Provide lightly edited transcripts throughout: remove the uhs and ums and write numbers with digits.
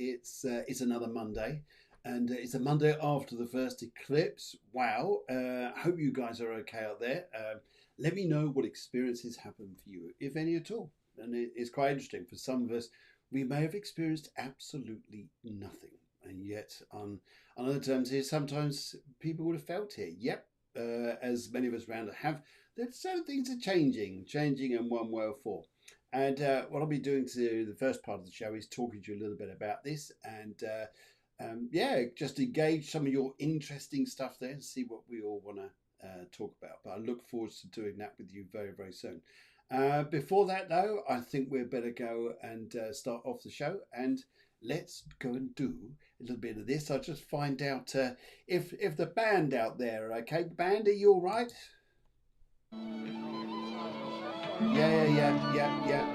it's another Monday, and it's a Monday after the first eclipse. Wow! Hope you guys are okay out there. Let me know what experiences happen for you, if any at all. And it's quite interesting. For some of us, we may have experienced absolutely nothing, and yet on other terms here, sometimes people would have felt here. Yep, as many of us around have. That certain things are changing, in one way or four. And what I'll be doing to the first part of the show is talking to you a little bit about this, and yeah, just engage some of your interesting stuff there and see what we all want to talk about. But I look forward to doing that with you very, very soon. Before that, though, I think we'd better go and start off the show, and let's go and do a little bit of this. I'll just find out if the band out there are okay. Band, are you all right? Yeah.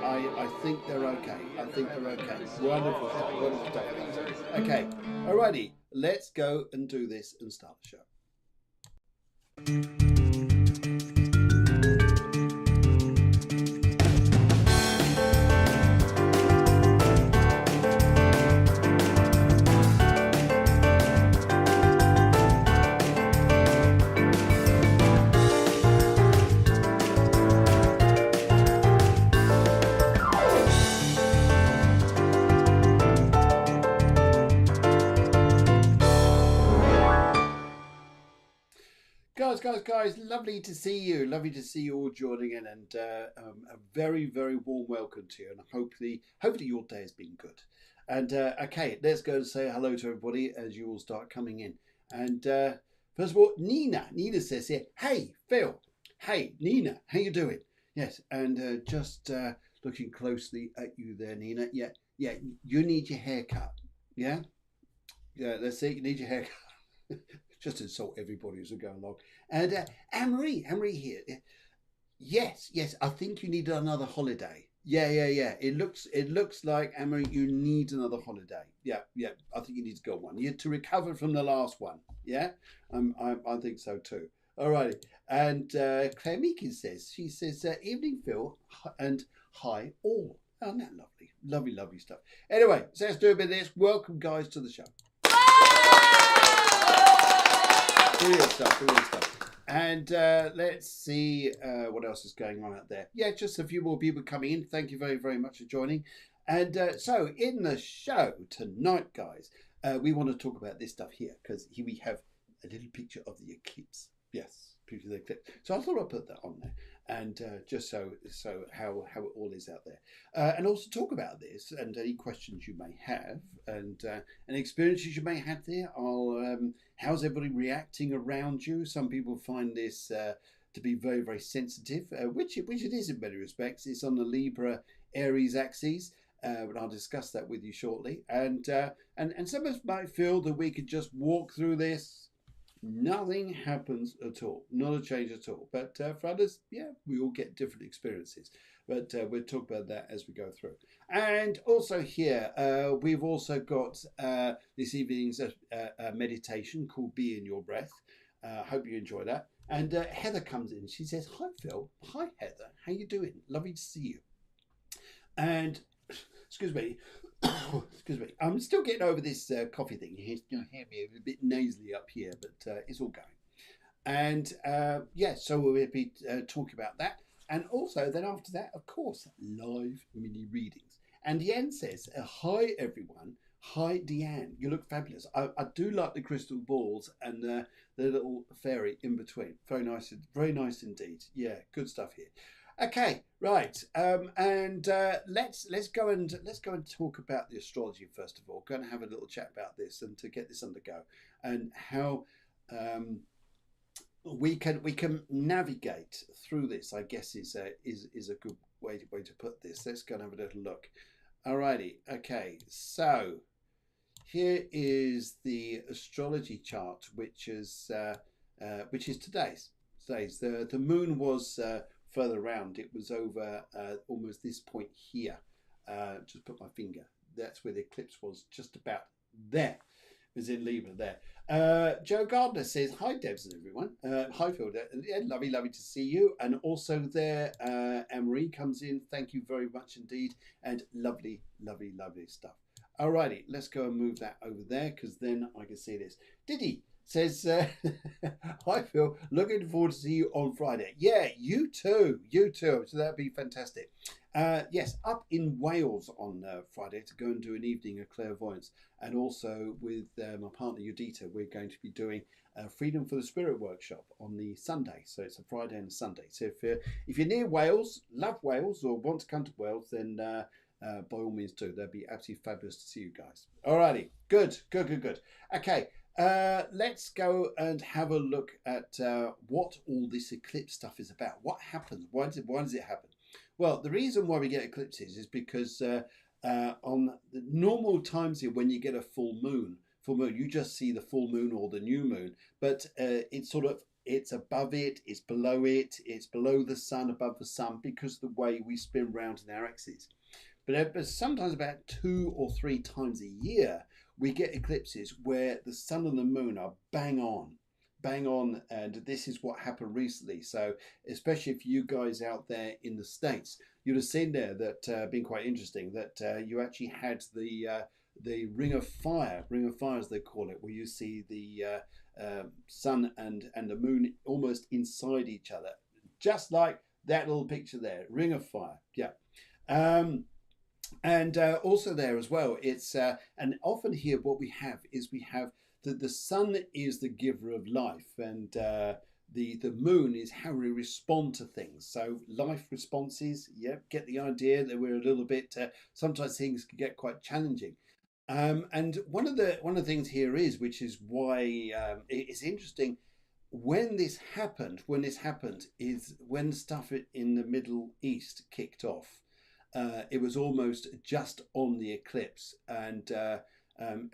I think they're okay. Wonderful stuff. Okay, alrighty. Let's go and do this and start the show. Guys, lovely to see you all joining in, and a very, very warm welcome to you, and hopefully your day has been good. And okay, let's go and say hello to everybody as you all start coming in. And first of all, Nina says here, hey Phil, hey Nina, how you doing? Yes, and just looking closely at you there, Nina. Yeah, you need your haircut. Yeah, let's see, you need your haircut. Just insult everybody as we go along. And Anne-Marie here. Yes, I think you need another holiday. Yeah. It looks like, Anne-Marie, you need another holiday. Yeah. I think you need to go on one. You to recover from the last one. Yeah, I think so too. Alrighty. And Claire Meekins says, evening Phil and hi all. Oh, that lovely stuff. Anyway, so let's do a bit of this. Welcome guys to the show. Brilliant stuff. And let's see what else is going on out there. Yeah, just a few more people coming in. Thank you very, very much for joining. And so in the show tonight, guys, we want to talk about this stuff here, because here we have a little picture of the eclipse. Yes, picture of the eclipse. So I thought I'd put that on there, and just so how it all is out there, and also talk about this and any questions you may have, and any experiences you may have there. How's everybody reacting around you? Some people find this to be very, very sensitive, which it is in many respects. It's on the Libra Aries axis, but I'll discuss that with you shortly. And some of us might feel that we could just walk through this. Nothing happens at all, not a change at all. But for others, yeah, we all get different experiences. But we'll talk about that as we go through. And also here, we've also got this evening's meditation called Be In Your Breath. Hope you enjoy that. And Heather comes in. She says, hi, Phil. Hi, Heather. How you doing? Lovely to see you. And, excuse me, I'm still getting over this coffee thing. You'll hear me a bit nasally up here, but it's all going. And yeah, so we'll be talking about that. And also then after that, of course, live mini readings. And Deanne says, hi everyone. Hi Deanne, you look fabulous. I do like the crystal balls and the little fairy in between. Very nice indeed. Yeah, good stuff here. Okay, right, and let's go and talk about the astrology first of all. Going to have a little chat about this and to get this under go, and how we can navigate through this. I guess is a good way to put this. Let's go and have a little look. Alrighty, okay, so here is the astrology chart, which is today's. The moon was further around. It was over almost this point here. Just put my finger. That's where the eclipse was, just about there. It was in Libra there. Joe Gardner says, hi Debs and everyone. Hi Phil. Yeah, lovely to see you. And also there, Anne-Marie comes in. Thank you very much indeed. And lovely stuff. Alrighty, let's go and move that over there because then I can see this. Diddy says, "Hi Phil, looking forward to see you on Friday." Yeah, you too, you too. So that'd be fantastic. Yes, up in Wales on Friday to go and do an evening of clairvoyance, and also with my partner Udita, we're going to be doing Freedom for the Spirit workshop on the Sunday. So it's a Friday and a Sunday. So if you're near Wales, love Wales, or want to come to Wales, then by all means do. That'd be absolutely fabulous to see you guys. Alrighty, good. Okay, let's go and have a look at what all this eclipse stuff is about. What happens? Why does it happen? Well, the reason why we get eclipses is because on the normal times here, when you get a full moon, you just see the full moon or the new moon, but it's above it, it's below it, it's below the sun, above the sun, because of the way we spin round in our axis. But sometimes about 2 or 3 times a year, we get eclipses where the sun and the moon are bang on, and this is what happened recently. So especially if you guys out there in the States, you'd have seen there that been quite interesting that you actually had the ring of fire as they call it, where you see the sun and the moon almost inside each other, just like that little picture there, ring of fire. Yeah. And also there as well, it's and often here what we have is that the sun is the giver of life, and the moon is how we respond to things. So life responses, yeah, get the idea that we're a little bit sometimes things can get quite challenging. And one of the things here is, which is why it's interesting when this happened, is when stuff in the Middle East kicked off. It was almost just on the eclipse, and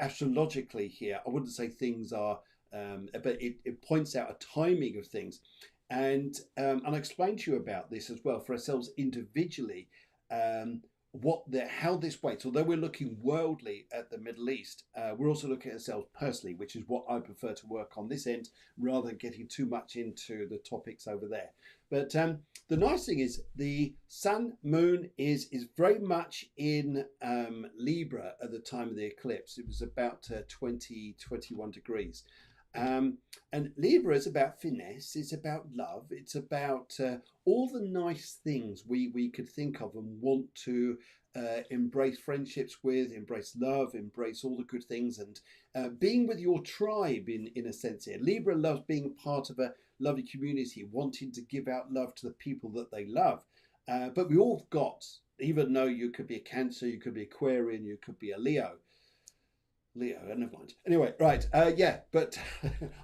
astrologically here, I wouldn't say things are, but it points out a timing of things, and I'll explain to you about this as well for ourselves individually. How this weights. Although we're looking worldly at the Middle East, we're also looking at ourselves personally, which is what I prefer to work on this end rather than getting too much into the topics over there. But the nice thing is the sun moon is very much in Libra at the time of the eclipse. It was about 21 degrees. And Libra is about finesse, it's about love, it's about all the nice things we could think of and want to embrace friendships with, embrace love, embrace all the good things, and being with your tribe in a sense here. Libra loves being part of a lovely community, wanting to give out love to the people that they love. But we all got, even though you could be a Cancer, you could be Aquarian, you could be a Leo, never mind. Anyway, right, yeah, but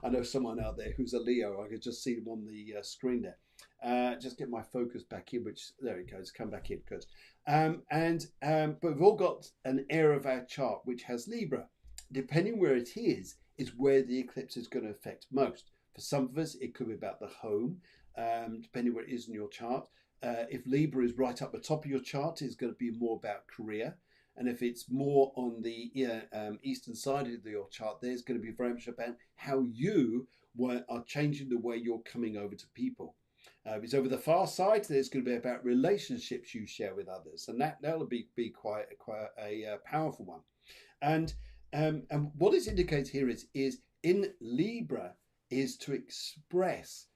I know someone out there who's a Leo. I could just see them on the screen there. Just get my focus back in, which, there it goes, come back in, good. But we've all got an area of our chart which has Libra. Depending where it is where the eclipse is going to affect most. For some of us, it could be about the home, depending where it is in your chart. If Libra is right up the top of your chart, it's going to be more about career. And if it's more on the eastern side of your chart, there's going to be very much about how you are changing the way you're coming over to people. If it's over the far side, there's going to be about relationships you share with others, and that'll be quite a powerful one. And what this indicates here is in Libra is to express.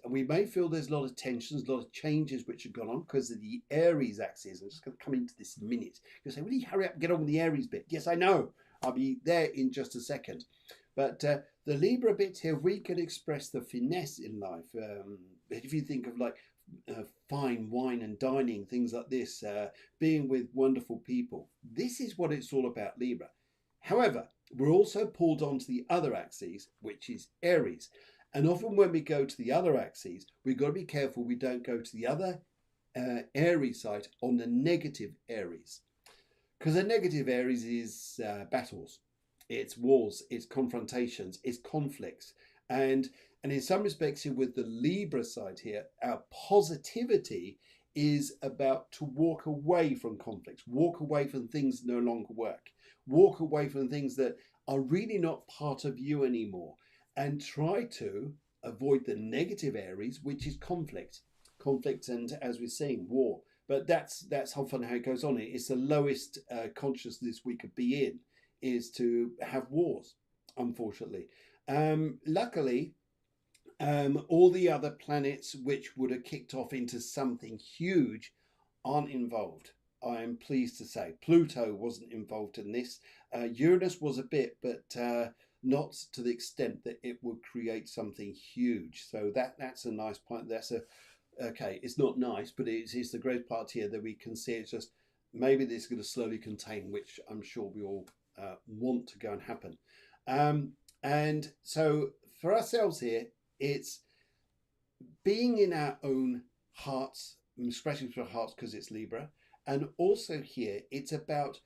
And we may feel there's a lot of tensions, a lot of changes which have gone on because of the Aries axis. I'm just going to come into this in a minute. You'll say, will you hurry up and get on with the Aries bit? Yes, I know. I'll be there in just a second. But the Libra bit here, we can express the finesse in life. If you think of like fine wine and dining, things like this, being with wonderful people. This is what it's all about, Libra. However, we're also pulled onto the other axis, which is Aries. And often when we go to the other axes, we've got to be careful we don't go to the other Aries side on the negative Aries. Because the negative Aries is battles, it's wars, it's confrontations, it's conflicts. And in some respects here with the Libra side here, our positivity is about to walk away from conflicts, walk away from things that no longer work, walk away from things that are really not part of you anymore. And try to avoid the negative Aries, which is conflict, and as we're seeing, war. But that's often how it goes on. It's the lowest consciousness we could be in, is to have wars, unfortunately. Luckily, all the other planets which would have kicked off into something huge aren't involved. I am pleased to say Pluto wasn't involved in this. Uranus was a bit, but not to the extent that it would create something huge. So that's a nice point. Okay. It's not nice, but it's the great part here that we can see. It's just maybe this is going to slowly contain, which I'm sure we all want to go and happen. And so for ourselves here, it's being in our own hearts, expressing through our hearts because it's Libra. And also here, it's about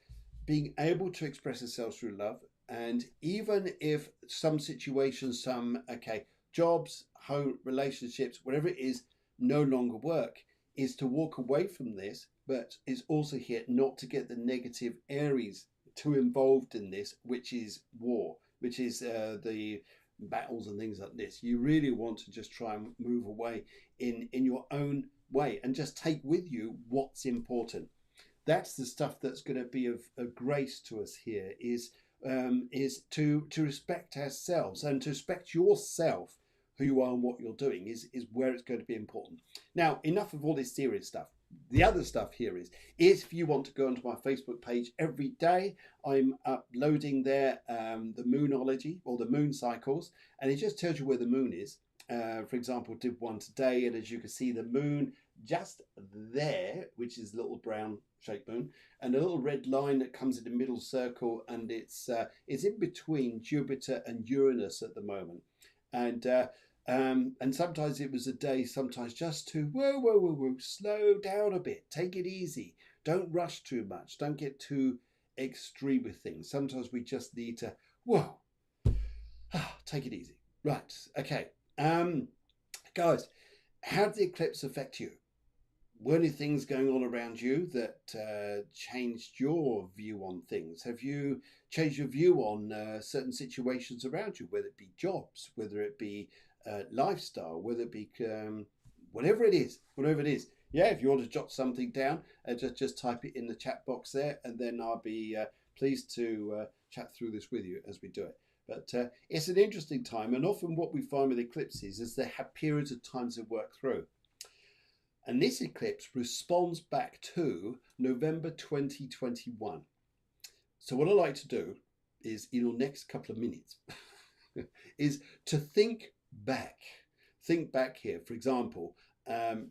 being able to express ourselves through love. And even if some situations, jobs, home, relationships, whatever it is, no longer work, is to walk away from this, but is also here not to get the negative Aries too involved in this, which is war, which is the battles and things like this. You really want to just try and move away in your own way and just take with you what's important. That's the stuff that's going to be of grace to us here, is to respect ourselves and to respect yourself, who you are and what you're doing is where it's going to be important. Now, enough of all this serious stuff. The other stuff here is if you want to go onto my Facebook page every day, I'm uploading there the moonology, or the moon cycles, and it just tells you where the moon is. For example, did one today, and as you can see, the moon just there, which is the little brown shaped moon, and a little red line that comes in the middle circle, and it's in between Jupiter and Uranus at the moment. And sometimes it was a day, sometimes just to whoa, slow down a bit, take it easy, don't rush too much, don't get too extreme with things. Sometimes we just need to take it easy. Right, okay. Guys, how did the eclipse affect you? Were any things going on around you that changed your view on things? Have you changed your view on certain situations around you, whether it be jobs, whether it be lifestyle, whether it be whatever it is? Yeah, if you want to jot something down, just type it in the chat box there, and then I'll be pleased to chat through this with you as we do it. But it's an interesting time, and often what we find with eclipses is they have periods of times to work through. And this eclipse responds back to November 2021. So what I like to do is, in your next couple of minutes, is to think back. Think back here. For example,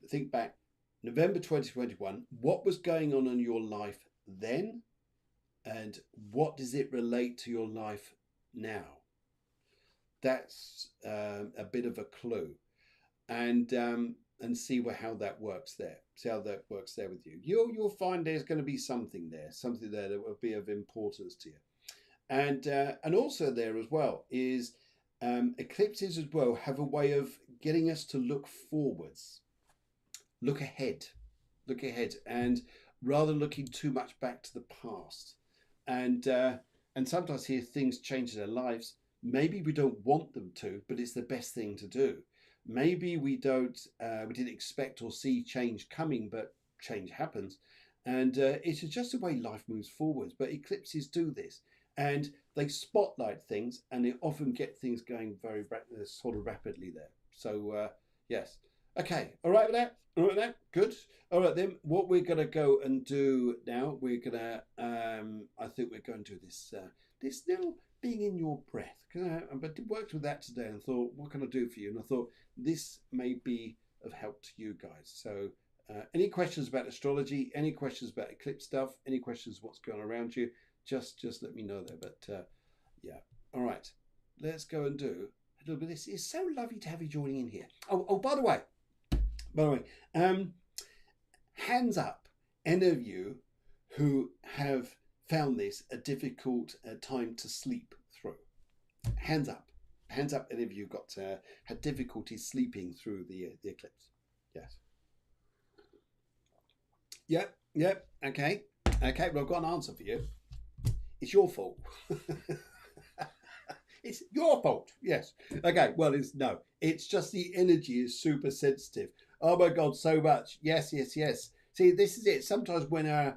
think back November 2021. What was going on in your life then? And what does it relate to your life now? That's a bit of a clue. And see how that works there. See how that works there with you. You'll find there's going to be something there that will be of importance to you. And also there as well is eclipses as well have a way of getting us to look forwards, look ahead, and rather than looking too much back to the past. And sometimes here things change in our lives. Maybe we don't want them to, but it's the best thing to do. Maybe we didn't expect or see change coming, but change happens. And it's just the way life moves forward. But eclipses do this, and they spotlight things, and they often get things going very sort of rapidly there. So yes. Okay, all right with that? All right with that? Good. All right then, what we're going to go and do now, we're going to, I think we're going to do this now, being in your breath. I worked with that today and thought, what can I do for you? And I thought, this may be of help to you guys. So any questions about astrology, any questions about eclipse stuff, any questions what's going on around you, just let me know there. But yeah, all right, let's go and do a little bit of this. It's so lovely to have you joining in here. Oh, by the way, hands up, any of you who have found this a difficult time to sleep through. Hands up, any of you got had difficulty sleeping through the eclipse? Yes. Yep. Okay. Well, I've got an answer for you. It's your fault. It's your fault. Yes. Okay. Well, it's just the energy is super sensitive. Oh my God, so much. Yes. See, this is it. Sometimes when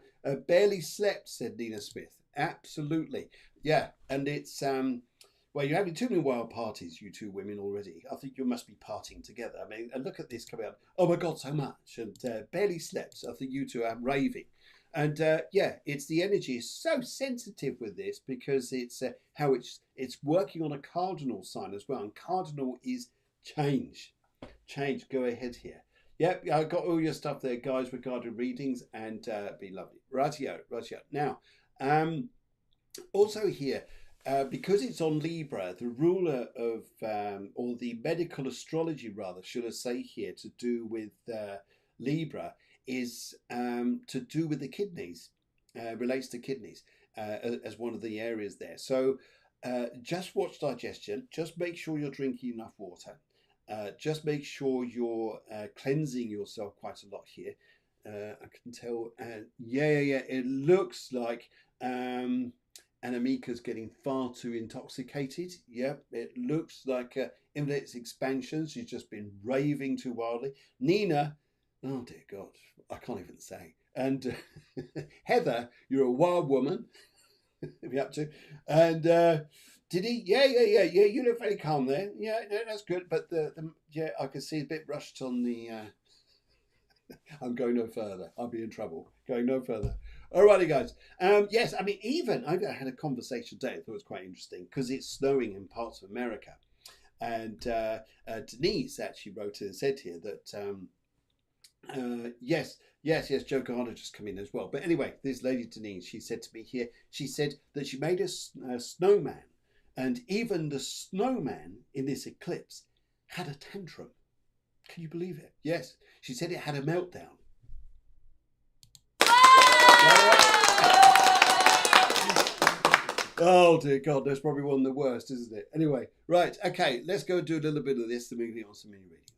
barely slept, said Nina Smith. Absolutely. Yeah. And it's, well, you're having too many wild parties, you two women already. I think you must be partying together. I mean, and look at this coming out. Oh my God, so much. And barely slept. I think you two are raving. And yeah, it's the energy is so sensitive with this because it's how it's working on a cardinal sign as well. And cardinal is change. Change. Go ahead here. Yep, I got all your stuff there, guys, regarding readings, and be lovely. Rightio, rightio. Now, also here, because it's on Libra, the ruler of, or the medical astrology, rather, should I say here, to do with Libra, is to do with the kidneys, relates to kidneys as one of the areas there. So just watch digestion. Just make sure you're drinking enough water. Just make sure you're cleansing yourself quite a lot here. I can tell. Yeah. It looks like Anamika's getting far too intoxicated. Yep, it looks like in its expansion, she's just been raving too wildly. Nina, oh dear God, I can't even say. And Heather, you're a wild woman. If you're up to. And did he? Yeah. You look very calm there. Yeah, that's good. But yeah, I can see a bit rushed on the. I'm going no further. I'll be in trouble. Going no further. Alrighty, guys. Yes, I mean, even I had a conversation today. I thought it was quite interesting because it's snowing in parts of America, and Denise actually wrote and said here that yes, Joe Garner just come in as well. But anyway, this lady Denise, she said to me here, she said that she made a snowman, and even the snowman in this eclipse had a tantrum. Can you believe it? Yes, she said it had a meltdown. Oh dear God, that's probably one of the worst, isn't it? Anyway, right, okay, let's go do a little bit of this, then moving on to mini readings.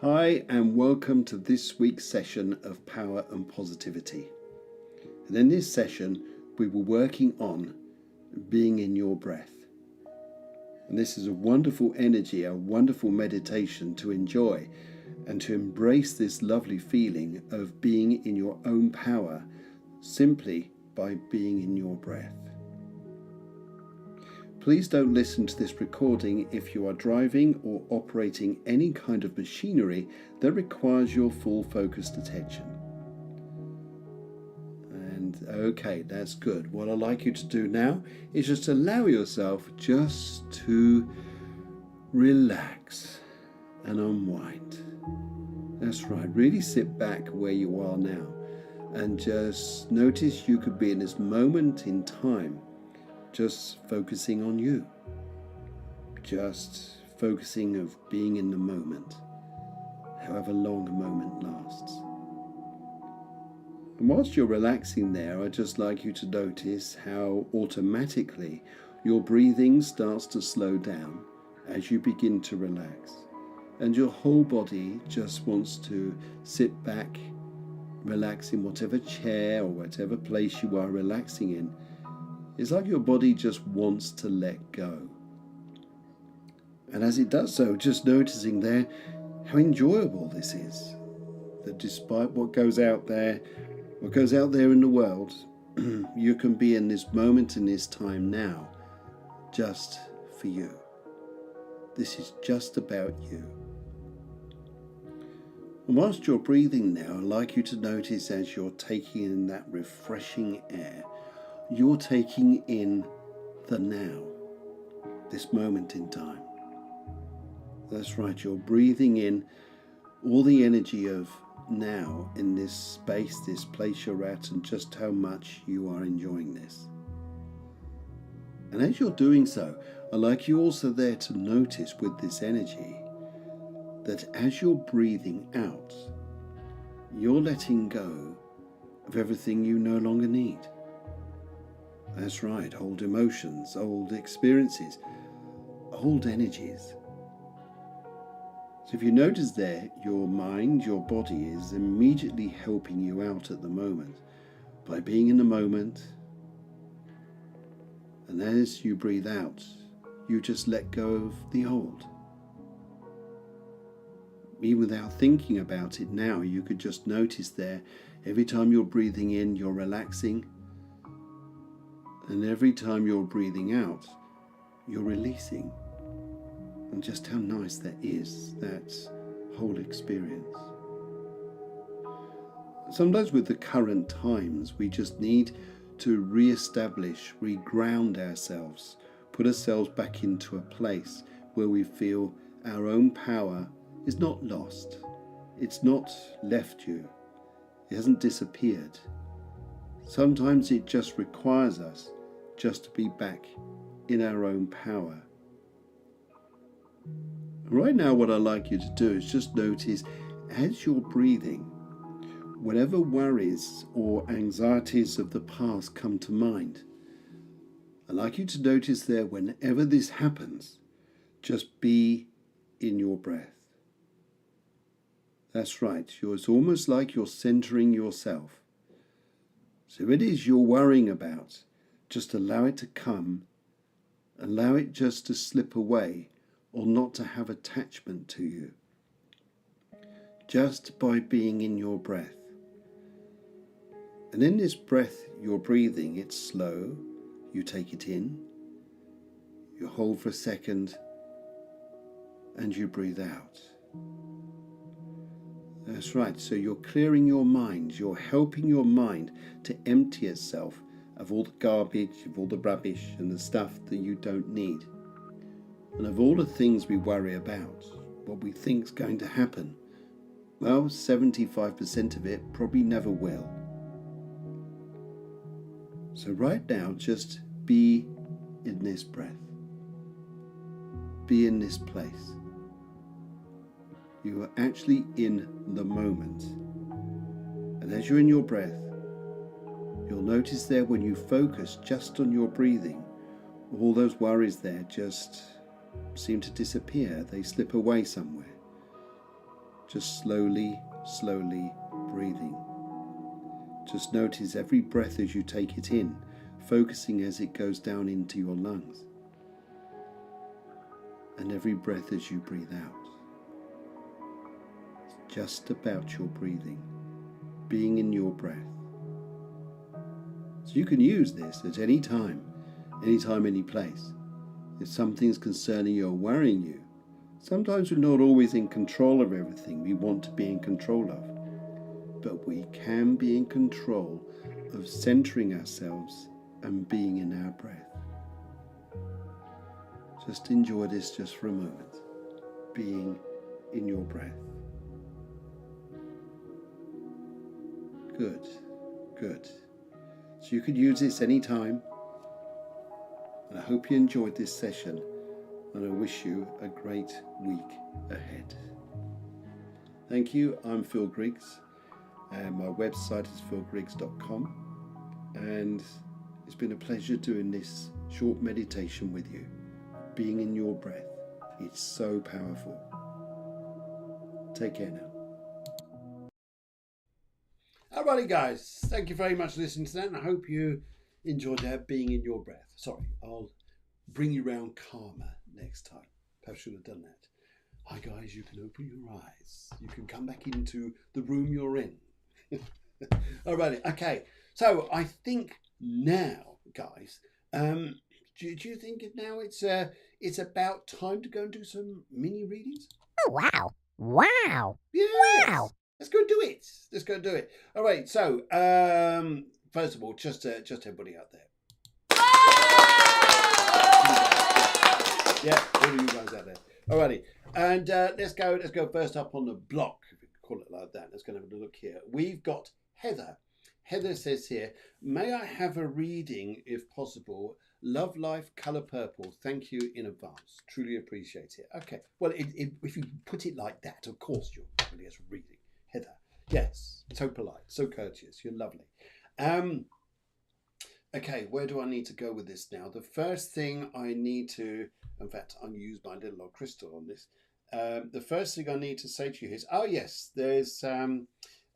Hi, and welcome to this week's session of Power and Positivity. And in this session, we were working on being in your breath. And this is a wonderful energy, a wonderful meditation to enjoy and to embrace this lovely feeling of being in your own power simply by being in your breath. Please don't listen to this recording if you are driving or operating any kind of machinery that requires your full focused attention. And okay, that's good. What I'd like you to do now is just allow yourself just to relax and unwind. That's right, really sit back where you are now and just notice you could be in this moment in time, just focusing on you, just focusing of being in the moment, however long a moment lasts. And whilst you're relaxing there, I'd just like you to notice how automatically your breathing starts to slow down as you begin to relax. And your whole body just wants to sit back, relax in whatever chair or whatever place you are relaxing in. It's like your body just wants to let go. And as it does so, just noticing there how enjoyable this is. That despite what goes out there in the world, you can be in this moment, in this time now, just for you. This is just about you. And whilst you're breathing now, I'd like you to notice as you're taking in that refreshing air, you're taking in the now, this moment in time. That's right, you're breathing in all the energy of now in this space, this place you're at, and just how much you are enjoying this. And as you're doing so, I'd like you also there to notice with this energy that as you're breathing out, you're letting go of everything you no longer need. That's right, old emotions, old experiences, old energies. So if you notice there, your mind, your body is immediately helping you out at the moment by being in the moment. And as you breathe out, you just let go of the old. even without thinking about it now, you could just notice there, every time you're breathing in, you're relaxing. And every time you're breathing out, you're releasing. And just how nice that is, that whole experience. Sometimes with the current times, we just need to re-establish, re-ground ourselves, put ourselves back into a place where we feel our own power is not lost. It's not left you. It hasn't disappeared. Sometimes it just requires us just to be back in our own power. Right now, what I'd like you to do is just notice as you're breathing, whatever worries or anxieties of the past come to mind. I'd like you to notice there, whenever this happens, just be in your breath. That's right. It's almost like you're centering yourself. So if it is you're worrying about, just allow it to come, allow it just to slip away or not to have attachment to you. Just by being in your breath. And in this breath you're breathing, it's slow. You take it in, you hold for a second, and you breathe out. That's right, so you're clearing your mind, you're helping your mind to empty itself of all the garbage, of all the rubbish and the stuff that you don't need. And of all the things we worry about, what we think is going to happen, well, 75% of it probably never will. So right now, just be in this breath. Be in this place. You are actually in the moment. And as you're in your breath, you'll notice there when you focus just on your breathing, all those worries there just seem to disappear. They slip away somewhere. Just slowly, slowly breathing. Just notice every breath as you take it in, focusing as it goes down into your lungs. And every breath as you breathe out. It's just about your breathing, being in your breath. So you can use this at any time, any place. If something's concerning you or worrying you, sometimes we're not always in control of everything we want to be in control of. But we can be in control of centering ourselves and being in our breath. Just enjoy this just for a moment, being in your breath. Good, good. So you could use this anytime. And I hope you enjoyed this session, and I wish you a great week ahead. Thank you. I'm Phil Griggs. And my website is philgriggs.com, and it's been a pleasure doing this short meditation with you, being in your breath. It's so powerful. Take care now. Alrighty guys, thank you very much for listening to that, and I hope you enjoyed that, being in your breath. Sorry, I'll bring you round calmer next time. Perhaps should have done that. Hi guys, you can open your eyes. You can come back into the room you're in. Alrighty, okay. So I think now, guys, do you think now it's about time to go and do some mini readings? Oh wow! Wow! Yes. Wow! Let's go do it. Let's go do it. All right. So first of all, just everybody out there. Yeah, all of you guys out there. Alrighty, and let's go first up on the block, if you could call it like that. Let's go and have a look here. We've got Heather. Heather says here, may I have a reading if possible? Love life, colour purple. Thank you in advance. Truly appreciate it. Okay. Well, if you put it like that, of course you're really as a reading. Heather. Yes. So polite, so courteous. You're lovely. Okay, where do I need to go with this now? The first thing I need to, in fact, I'm going to use my little old crystal on this. The first thing I need to say to you is, oh yes, there's,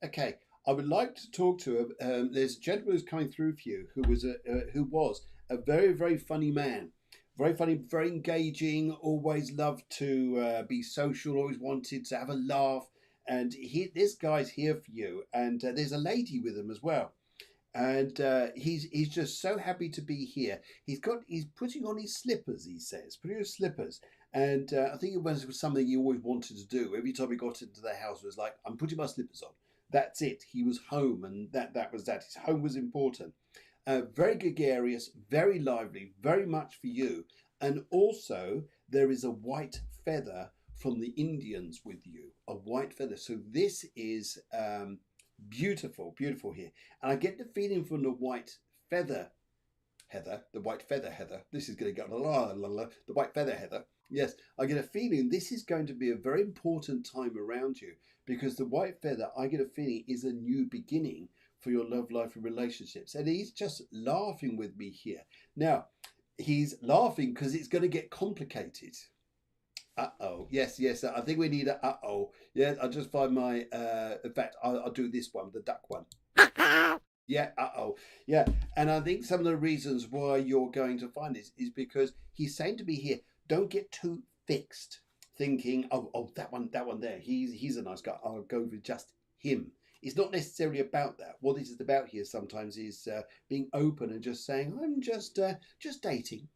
okay, I would like to talk to, there's a gentleman who's coming through for you who was a very, very funny man. Very funny, very engaging, always loved to be social, always wanted to have a laugh. And this guy's here for you. And there's a lady with him as well. And he's just so happy to be here. He's putting on his slippers. He says, putting on his slippers, and I think it was something he always wanted to do. Every time he got into the house, it was like, I'm putting my slippers on. That's it. He was home, and that was that. His home was important. Very gregarious, very lively, very much for you. And also, there is a white feather from the Indians with you, a white feather. So this is beautiful, beautiful here. And I get the feeling from the white feather Heather, the white feather Heather. This is going to go the white feather Heather. Yes, I get a feeling this is going to be a very important time around you, because the white feather, I get a feeling, is a new beginning for your love life and relationships. And he's just laughing with me here. Now, he's laughing because it's going to get complicated. Uh-oh. Yes. I think we need a uh-oh. Yeah, I'll just find my, in fact, I'll do this one, the duck one. Yeah, uh-oh. Yeah, and I think some of the reasons why you're going to find this is because he's saying to me here, don't get too fixed, thinking, oh, that one there, he's a nice guy, I'll go with just him. It's not necessarily about that. What this is about here sometimes is being open and just saying, I'm just dating.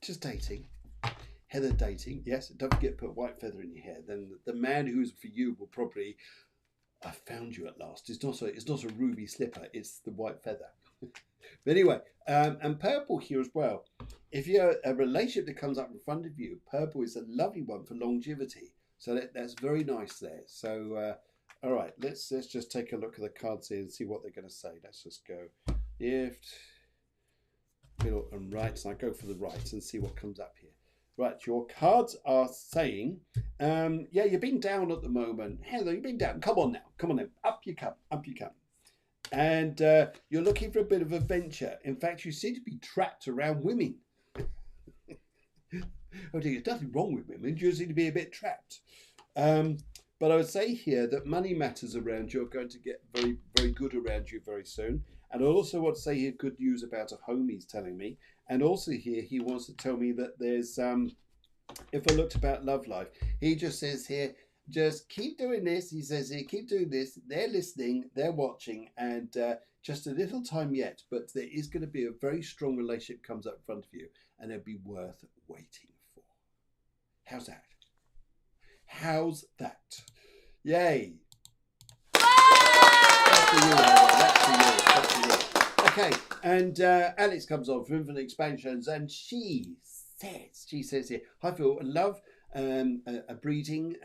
Just dating. Heather dating, yes. Don't forget to put white feather in your hair. Then the man who's for you will probably, I found you at last. It's not a ruby slipper. It's the white feather. But anyway, and purple here as well. If you're a relationship that comes up in front of you, purple is a lovely one for longevity. So that's very nice there. So all right, let's just take a look at the cards here and see what they're going to say. Let's just go left, middle, and right. And I go for the right and see what comes up here. Right, your cards are saying, yeah, you're being down at the moment. Heather, you've been down. Come on now. Up you come. And you're looking for a bit of adventure. In fact, you seem to be trapped around women. Oh dear, there's nothing wrong with women. You seem to be a bit trapped. But I would say here that money matters around you are going to get very, very good around you very soon. And I also want to say here good news about a home, he's telling me. And also here he wants to tell me that there's, if I looked about love life, he just says here, just keep doing this. He says here, keep doing this. They're listening, they're watching, and just a little time yet. But there is going to be a very strong relationship comes up in front of you, and it'll be worth waiting for. How's that? How's that? Yay. That's for you. That's for you. Okay, and Alex comes on from Infinite Expansions, and she says here, hi Phil, I love a breeding.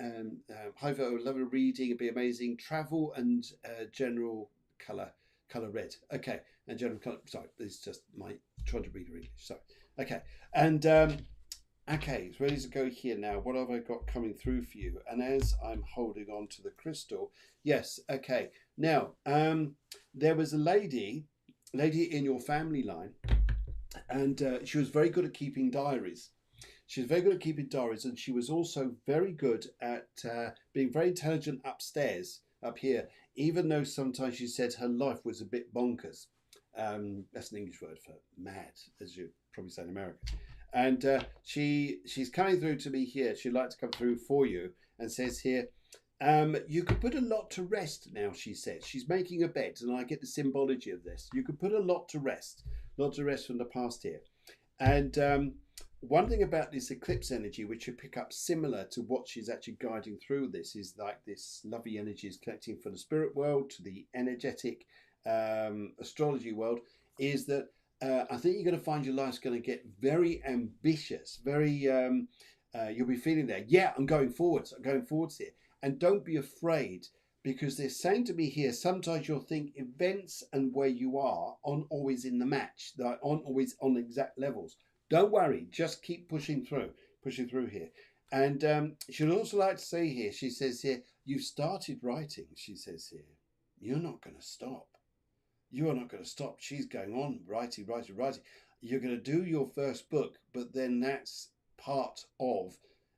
Hi Phil, I love a reading, it'd be amazing. Travel and general colour red. Okay, and general colour, sorry, this is just my trying to read English, sorry. Okay, and okay, it's ready to go here now. What have I got coming through for you? And as I'm holding on to the crystal, yes, okay. Now, there was a lady in your family line, and she was very good at keeping diaries. She was very good at keeping diaries, and she was also very good at being very intelligent upstairs, up here, even though sometimes she said her life was a bit bonkers. That's an English word for mad, as you probably say in America. And she's coming through to me here. She'd like to come through for you and says here, you could put a lot to rest now, she said. She's making a bed, and I get the symbology of this. You could put a lot to rest from the past here. And one thing about this eclipse energy, which you pick up similar to what she's actually guiding through this, is like this lovely energy is connecting from the spirit world to the energetic astrology world, is that I think you're going to find your life's going to get very ambitious, very, you'll be feeling there. Yeah, I'm going forwards here. And don't be afraid, because they're saying to me here, sometimes you'll think events and where you are aren't always in the match, they aren't always on exact levels. Don't worry, just keep pushing through here. And she'd also like to say here, she says here, you've started writing, she says here. You're not going to stop. You are not going to stop. She's going on writing. You're going to do your first book, but then that's part of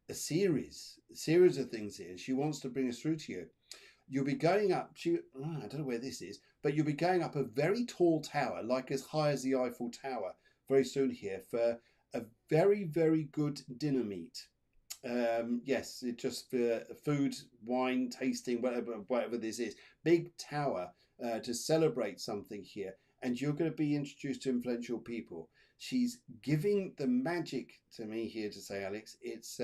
a series of things here. She wants to bring us through to you. You'll be going up, I don't know where this is, but you'll be going up a very tall tower, like as high as the Eiffel Tower, very soon here, for a very, very good dinner meat. Yes, it just for food, wine, tasting, whatever this is. Big tower to celebrate something here, and you're going to be introduced to influential people. She's giving the magic to me here to say, Alex, it's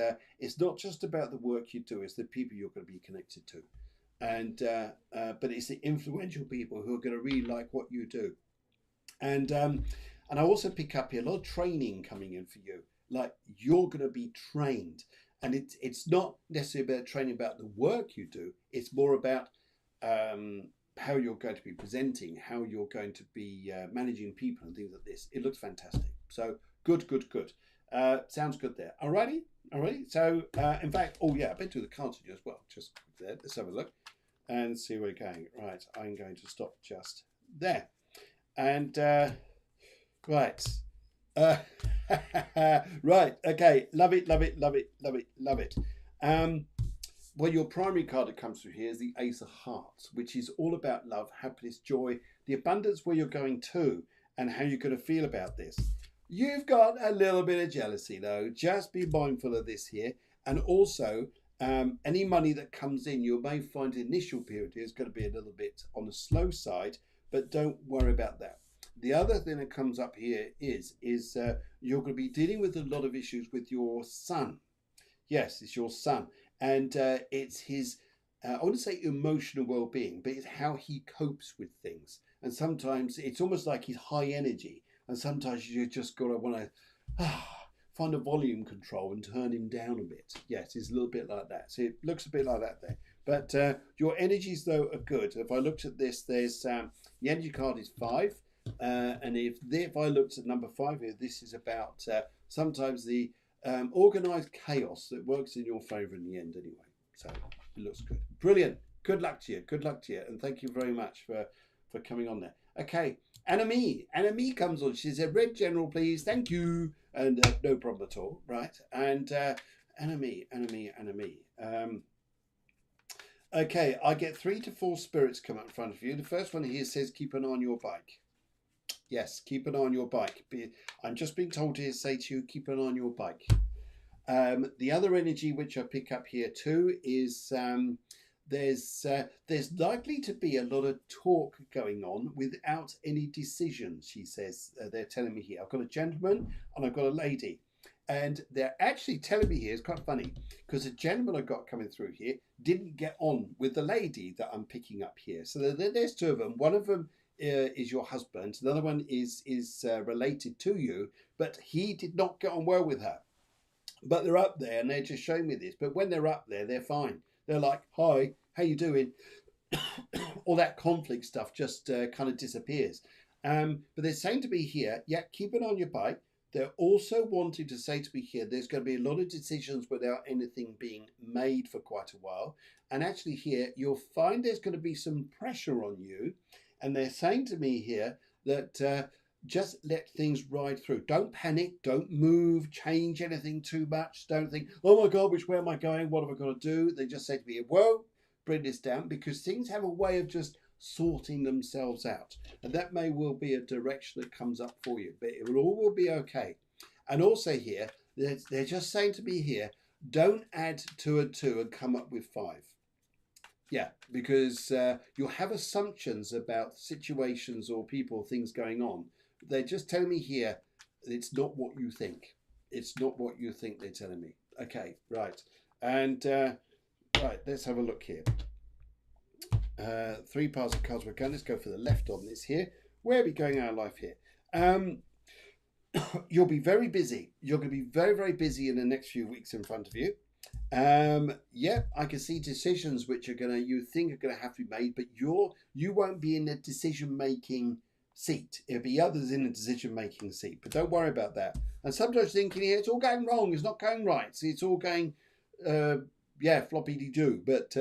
not just about the work you do; it's the people you're going to be connected to, and but it's the influential people who are going to really like what you do, and I also pick up here a lot of training coming in for you. Like you're going to be trained, and it's not necessarily about training about the work you do. It's more about how you're going to be presenting, how you're going to be managing people and things like this. It looks fantastic. So good, good, good. Sounds good there. Alrighty, alrighty. So in fact, oh yeah, I've been through the cards with you as well. Just there. Let's have a look and see where we're going. Right, I'm going to stop just there. And right. Right, okay, love it, love it, love it, love it, love it. Well, your primary card that comes through here is the Ace of Hearts, which is all about love, happiness, joy, the abundance where you're going to, and how you're going to feel about this. You've got a little bit of jealousy, though. Just be mindful of this here. And also, any money that comes in, you may find the initial period is going to be a little bit on the slow side, but don't worry about that. The other thing that comes up here is you're going to be dealing with a lot of issues with your son. Yes, it's your son. And it's his, I wouldn't say emotional well-being, but it's how he copes with things. And sometimes it's almost like he's high energy. And sometimes you just got to want to find a volume control and turn him down a bit. Yes, it's a little bit like that. So it looks a bit like that there. But your energies, though, are good. If I looked at this, there's the energy card is 5. And if I looked at number 5 here, this is about sometimes the organised chaos that works in your favour in the end anyway. So it looks good. Brilliant. Good luck to you. Good luck to you. And thank you very much for coming on there. Okay. Anna-Me comes on. She said, red general, please. Thank you. And no problem at all. Right. And Anna-Me. Okay. I get 3 to 4 spirits come up in front of you. The first one here says, keep an eye on your bike. Yes, keep an eye on your bike. I'm just being told here to say to you, keep an eye on your bike. The other energy which I pick up here too is there's likely to be a lot of talk going on without any decisions, she says. They're telling me here. I've got a gentleman and I've got a lady. And they're actually telling me here, it's quite funny, because the gentleman I got coming through here didn't get on with the lady that I'm picking up here. So there's 2 of them. One of them is your husband. Another one is related to you, but he did not get on well with her. But they're up there and they're just showing me this. But when they're up there, they're fine. They're like, hi, how you doing? All that conflict stuff just kind of disappears. But they're saying to me here, yeah, keep it on your bike. They're also wanting to say to me here, there's going to be a lot of decisions without anything being made for quite a while. And actually here, you'll find there's going to be some pressure on you. And they're saying to me here that just let things ride through. Don't panic. Don't move, change anything too much. Don't think, oh my God, which way am I going? What have I got to do? They just say to me, whoa, bring this down, because things have a way of just sorting themselves out. And that may well be a direction that comes up for you, but it will be okay. And also here, they're just saying to me here, don't add 2 and 2 and come up with 5. Yeah, because you'll have assumptions about situations or people, things going on. They're just telling me here, it's not what you think. It's not what you think, they're telling me. Okay, right. And, right, let's have a look here. 3 piles of cards we're going. Let's go for the left on this here. Where are we going in our life here? You'll be very busy. You're going to be very, very busy in the next few weeks in front of you. Yeah, I can see decisions which are you think are gonna have to be made, but you won't be in the decision making seat. It'll be others in the decision making seat, but don't worry about that. And sometimes thinking here, it's all going wrong, it's not going right. See, it's all going floppy doo. But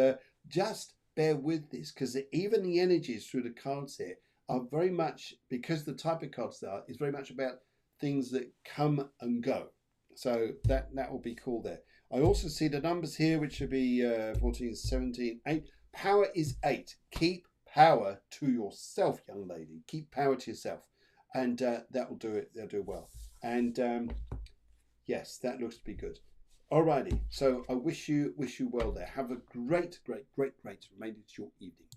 just bear with this, because even the energies through the cards here are very much, because the type of cards they are, is very much about things that come and go. So that will be cool there. I also see the numbers here, which should be 14, 17, 8. Power is 8. Keep power to yourself, young lady. Keep power to yourself. And that will do it. They'll do well. And Yes, that looks to be good. Alrighty. So I wish you well there. Have a great remainder to your evening.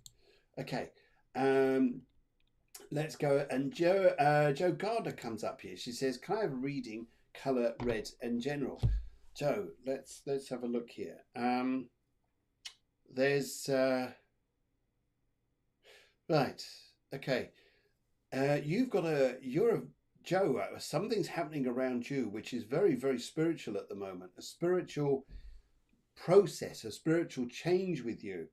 Okay. Um, let's go. And Joe Gardner comes up here. She says, "Can I have a reading color red in general?" Joe, let's have a look here. There's right. Okay. You're a Joe. Something's happening around you, which is very spiritual at the moment. A spiritual process, a spiritual change with you.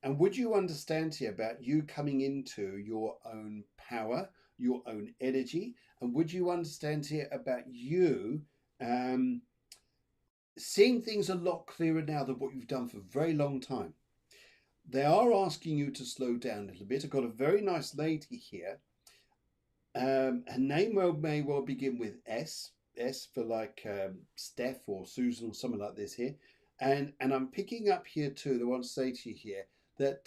And would you understand here about you coming into your own power, your own energy? And would you understand here about you seeing things a lot clearer now than what you've done for a very long time? They are asking you to slow down a little bit. I've got a very nice lady here. Her name may well begin with S. S for like Steph or Susan or someone like this here. And I'm picking up here too. They want to say to you here that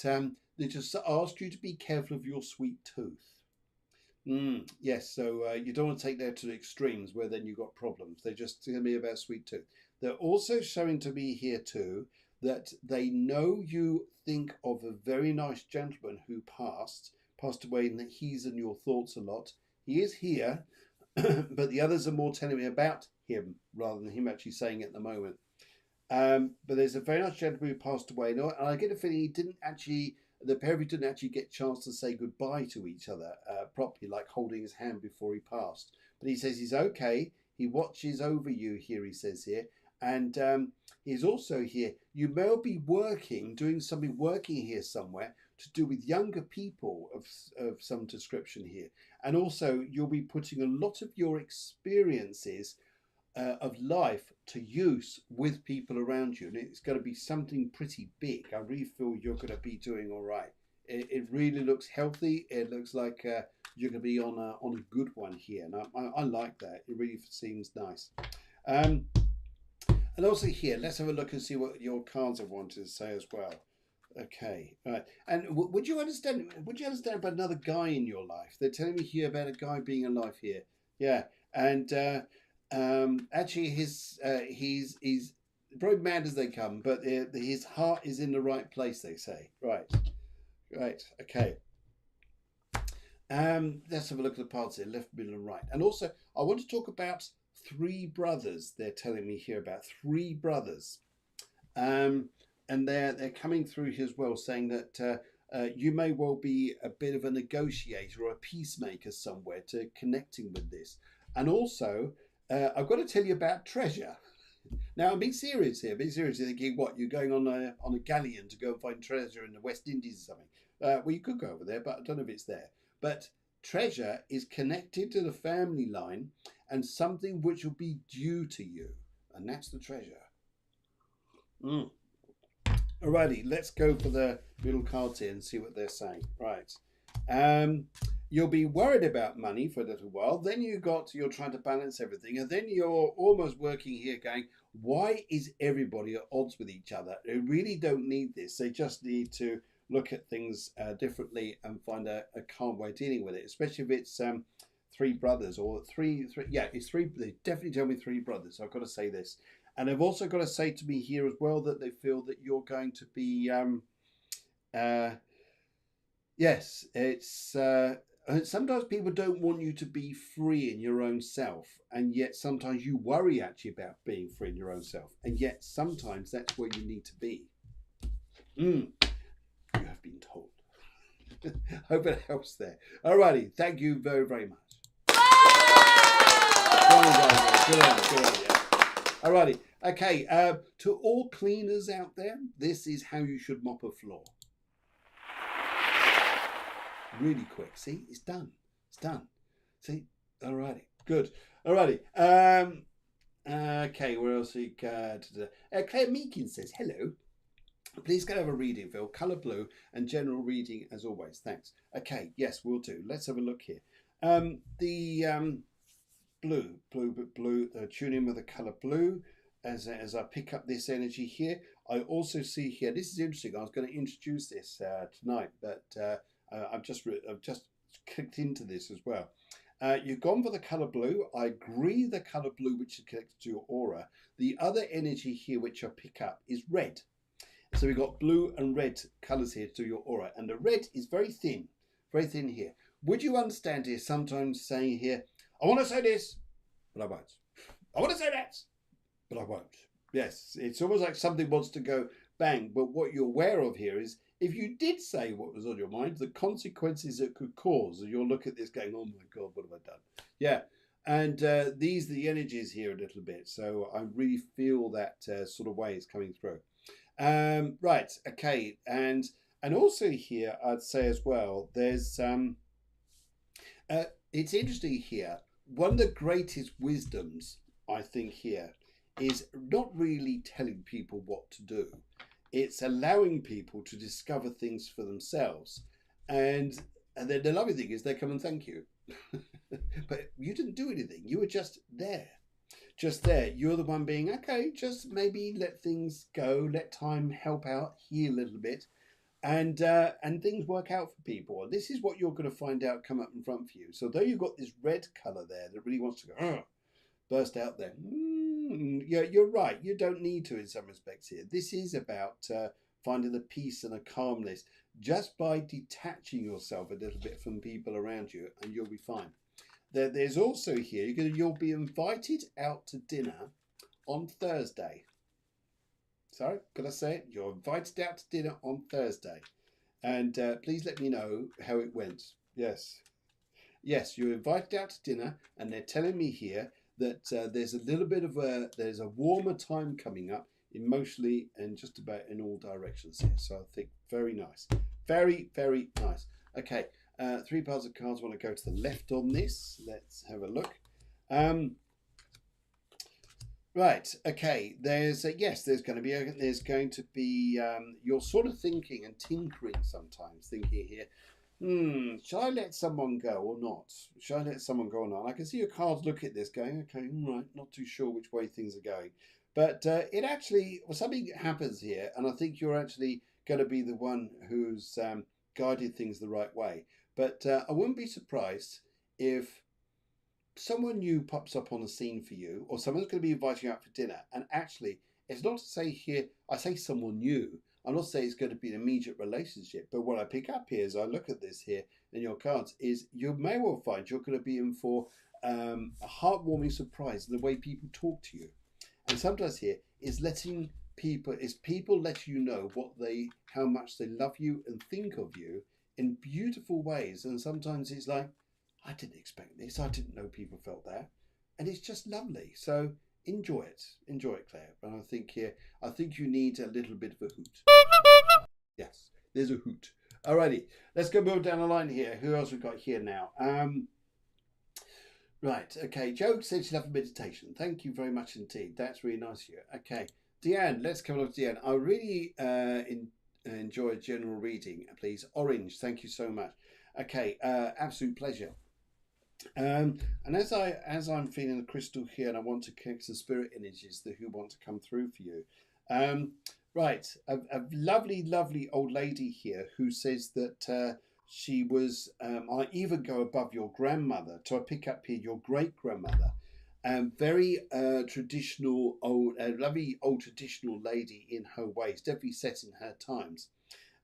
they just ask you to be careful of your sweet tooth. Yes, so you don't want to take that to the extremes where then you've got problems. They're just telling me about sweet tooth. They're also showing to me here too that they know you think of a very nice gentleman who passed away, and that he's in your thoughts a lot. He is here, but the others are more telling me about him rather than him actually saying it at the moment. But there's a very nice gentleman who passed away, and I get a feeling the pair of you didn't actually get a chance to say goodbye to each other properly, like holding his hand before he passed. But he says he's okay. He watches over you here, he says here. And he's also here. You may be doing something working here somewhere to do with younger people of some description here. And also you'll be putting a lot of your experiences of life to use with people around you. And it's going to be something pretty big. I really feel you're going to be doing all right. It really looks healthy. It looks like you're going to be on a good one here. And I like that. It really seems nice. And also here, let's have a look and see what your cards have wanted to say as well. Okay, right. And would you understand about another guy in your life? They're telling me here about a guy being alive here. Yeah, and actually, he's probably mad as they come, but his heart is in the right place. They say. Right. Okay. Let's have a look at the parts here, left, middle, and right. And also, I want to talk about three brothers. They're telling me here about three brothers. And they're coming through here as well, saying that you may well be a bit of a negotiator or a peacemaker somewhere to connecting with this. And also, I've got to tell you about treasure. Now, I'm being serious here. Thinking, what, you're going on a galleon to go and find treasure in the West Indies or something? Well, you could go over there, but I don't know if it's there. But treasure is connected to the family line and something which will be due to you. And that's the treasure. Alrighty, let's go for the middle cards here and see what they're saying. Right. You'll be worried about money for a little while. Then you're trying to balance everything. And then you're almost working here going, why is everybody at odds with each other? They really don't need this. They just need to look at things differently and find a calm way of dealing with it, especially if it's three brothers or three. Yeah, it's three. They definitely tell me three brothers. So I've got to say this. And they've also got to say to me here as well that they feel that you're going to be, yes, it's, sometimes people don't want you to be free in your own self. And yet sometimes you worry actually about being free in your own self. And yet sometimes that's where you need to be. You have been told. Hope it helps there. Alrighty, thank you very much. Good on you. Alrighty. Okay, to all cleaners out there, this is how you should mop a floor. Really quick. See, it's done. See, alrighty, good. Alrighty. Okay, where else we got? Claire Meakin says, hello. Please go have a reading, Phil. Colour blue and general reading as always. Thanks. Okay, yes, we'll do. Let's have a look here. The blue. Tune in with the colour blue. As I pick up this energy here, I also see here. This is interesting. I was going to introduce this tonight, but I've just clicked into this as well. You've gone for the colour blue. I agree the colour blue, which is connected to your aura. The other energy here, which I pick up, is red. So we've got blue and red colours here to your aura. And the red is very thin here. Would you understand here sometimes saying here, I want to say this, but I won't. I want to say that, but I won't. Yes, it's almost like something wants to go bang. But what you're aware of here is if you did say what was on your mind, the consequences it could cause, and you'll look at this going, oh my God, what have I done? Yeah. And these are the energies here a little bit. So I really feel that sort of way is coming through. Right. Okay. And also here, I'd say as well, there's it's interesting here. One of the greatest wisdoms, I think, here is not really telling people what to do. It's allowing people to discover things for themselves. And then the lovely thing is they come and thank you. But you didn't do anything. You were just there. Just there. You're the one being, okay, just maybe let things go, let time help out, heal a little bit. And things work out for people. And this is what you're going to find out come up in front for you. So though you've got this red colour there that really wants to go, burst out there. Yeah, you're right. You don't need to in some respects here. This is about finding the peace and a calmness just by detaching yourself a little bit from people around you, and you'll be fine. There's also here, you'll be invited out to dinner on Thursday. Sorry, could I say it? You're invited out to dinner on Thursday. And please let me know how it went. Yes. Yes, you're invited out to dinner, and they're telling me here that there's a little bit of there's a warmer time coming up emotionally and just about in all directions here. So I think very nice. Very, very nice. Okay, 3 piles of cards. I want to go to the left on this. Let's have a look. Right. Okay. There's there's going to be you're sort of thinking and tinkering sometimes, thinking here. Shall I let someone go or not? Shall I let someone go or not? I can see your cards look at this going, okay, right, not too sure which way things are going. But it actually, something happens here, and I think you're actually going to be the one who's guided things the right way. But I wouldn't be surprised if someone new pops up on the scene for you, or someone's going to be inviting you out for dinner. And actually, it's not to say here, I say someone new. I'm not saying it's going to be an immediate relationship, but what I pick up here as I look at this here in your cards is you may well find you're going to be in for a heartwarming surprise in the way people talk to you. And sometimes here is people let you know how much they love you and think of you in beautiful ways. And sometimes it's like, I didn't expect this. I didn't know people felt that. And it's just lovely. So enjoy it, Claire. And I think you need a little bit of a hoot. Yes, there's a hoot. Alrighty, let's go move down the line here. Who else we got here now? Right, okay. Joe said she loved meditation. Thank you very much indeed. That's really nice of you. Okay, Deanne, let's come on to Deanne. I really enjoy general reading, please. Orange, thank you so much. Okay, absolute pleasure. And as I'm feeling the crystal here, and I want to connect to the spirit energies who want to come through for you. Right, a lovely old lady here who says that she was. I even go above your grandmother. So I pick up here your great grandmother, very traditional lovely old traditional lady in her ways, definitely set in her times.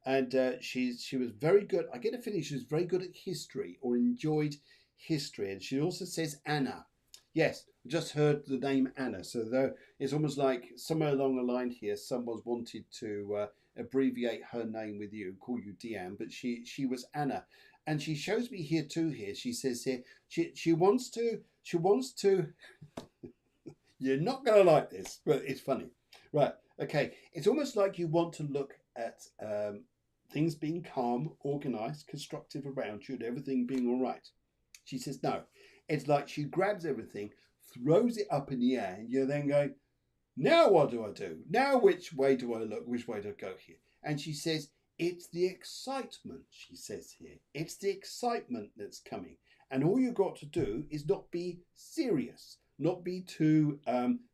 And she was very good. I get a feeling she was very good at history or enjoyed history. And she also says Anna. Yes, I just heard the name Anna. So it's almost like somewhere along the line here, someone's wanted to abbreviate her name with you, call you Deanne, but she was Anna. And she shows me here too here. She says here, she wants to, you're not going to like this, but it's funny. Right, okay. It's almost like you want to look at things being calm, organised, constructive around you, and everything being all right. She says no. It's like she grabs everything, throws it up in the air, and you're then going, now what do I do? Now which way do I look? Which way do I go here? And she says, it's the excitement, she says here. It's the excitement that's coming. And all you've got to do is not be serious, not be too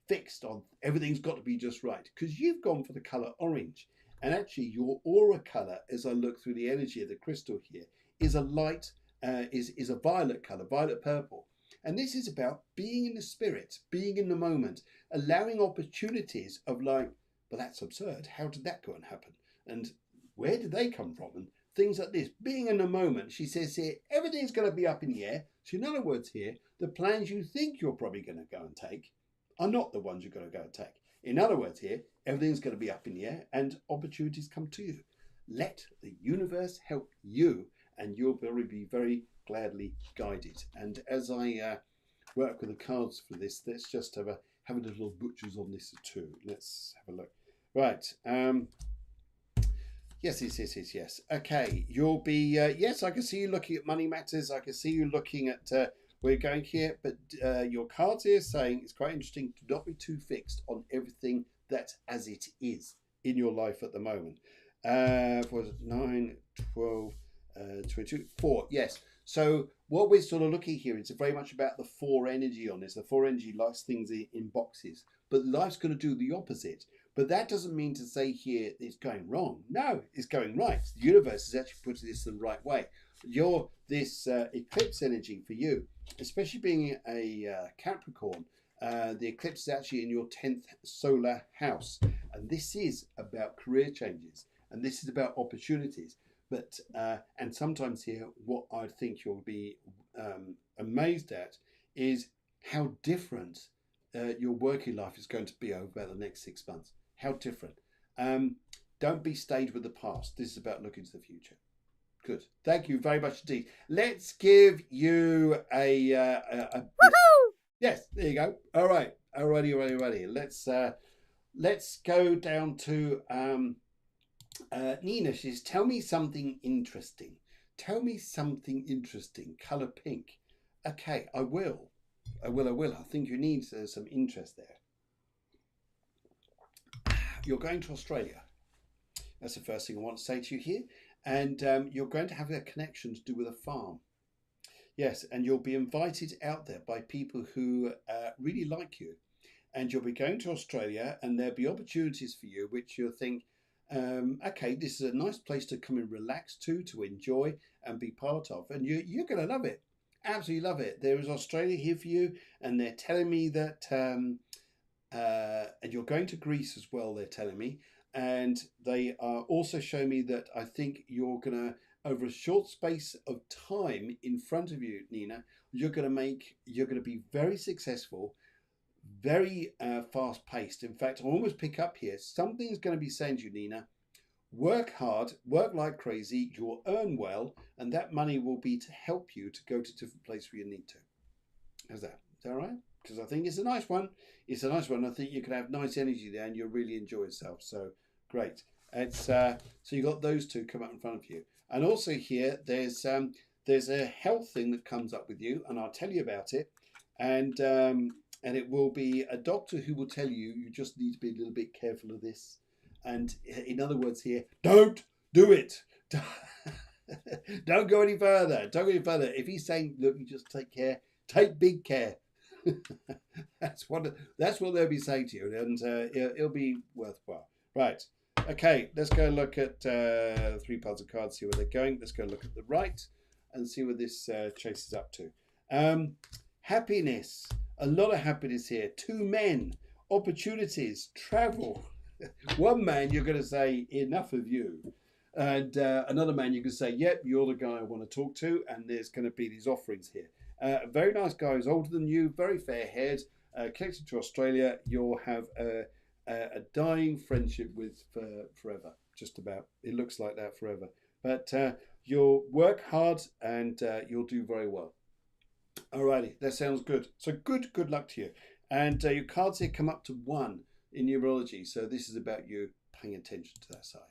fixed on everything's got to be just right, because you've gone for the colour orange. And actually your aura colour, as I look through the energy of the crystal here, is a light is a violet colour, violet purple. And this is about being in the spirit, being in the moment, allowing opportunities of like, well, that's absurd. How did that go and happen? And where did they come from? And things like this. Being in the moment, she says here, everything's going to be up in the air. So in other words here, the plans you think you're probably going to go and take are not the ones you're going to go and take. In other words here, everything's going to be up in the air and opportunities come to you. Let the universe help you and you'll probably be very gladly guided. And as I work with the cards for this, let's just have a little butchers on this too. Let's have a look. Right. Yes. Okay, you'll be, yes, I can see you looking at money matters. I can see you looking at where you're going here. But your cards here saying it's quite interesting to not be too fixed on everything that's as it is in your life at the moment. Was it 9, 12, 22, 4? Yes. So what we're sort of looking here is very much about the 4 energy on this. The 4 energy likes things in boxes. But life's going to do the opposite. But that doesn't mean to say here it's going wrong. No, it's going right. The universe is actually putting this the right way. This eclipse energy for you, especially being a Capricorn, the eclipse is actually in your 10th solar house. And this is about career changes. And this is about opportunities. But and sometimes here, what I think you'll be amazed at is how different your working life is going to be over the next 6 months. How different. Don't be stayed with the past. This is about looking to the future. Good. Thank you very much indeed. Let's give you a yes, there you go. All right. Alrighty. Let's go down to Nina. She says, tell me something interesting. Tell me something interesting. Colour pink. Okay, I will. I think you need some interest there. You're going to Australia. That's the first thing I want to say to you here. And you're going to have a connection to do with a farm. Yes, and you'll be invited out there by people who really like you. And you'll be going to Australia and there'll be opportunities for you which you'll think, okay, this is a nice place to come and relax to enjoy and be part of. And you're going to love it. Absolutely love it. There is Australia here for you. And they're telling me that, and you're going to Greece as well, they're telling me. And they are also showing me that I think you're going to, over a short space of time in front of you, Nina, you're going to be very successful, very fast paced. In fact, I almost pick up here, something's going to be saying to you, Nina, work hard, work like crazy, you'll earn well, and that money will be to help you to go to different places where you need to. How's that? Is that all right? Because I think it's a nice one. It's a nice one. I think you can have nice energy there and you'll really enjoy yourself. So great. It's so you got those two come up in front of you. And also here, there's a health thing that comes up with you, and I'll tell you about it. And it will be a doctor who will tell you you just need to be a little bit careful of this. And in other words here, don't do it. Don't go any further. Don't go any further. If he's saying, look, you just take care, take big care. That's what they'll be saying to you, and it'll be worthwhile. Right. Okay, let's go look at 3 piles of cards, see where they're going. Let's go look at the right and see where this chases up to. Happiness. A lot of happiness here. 2 men. Opportunities. Travel. One man, you're going to say, enough of you. And another man, you can say, yep, you're the guy I want to talk to. And there's going to be these offerings here. A very nice guy who's older than you, very fair-haired, connected to Australia. You'll have a dying friendship with forever, just about. It looks like that forever. But you'll work hard and you'll do very well. Alrighty, that sounds good. So good luck to you. And your cards here come up to 1 in numerology. So this is about you paying attention to that side.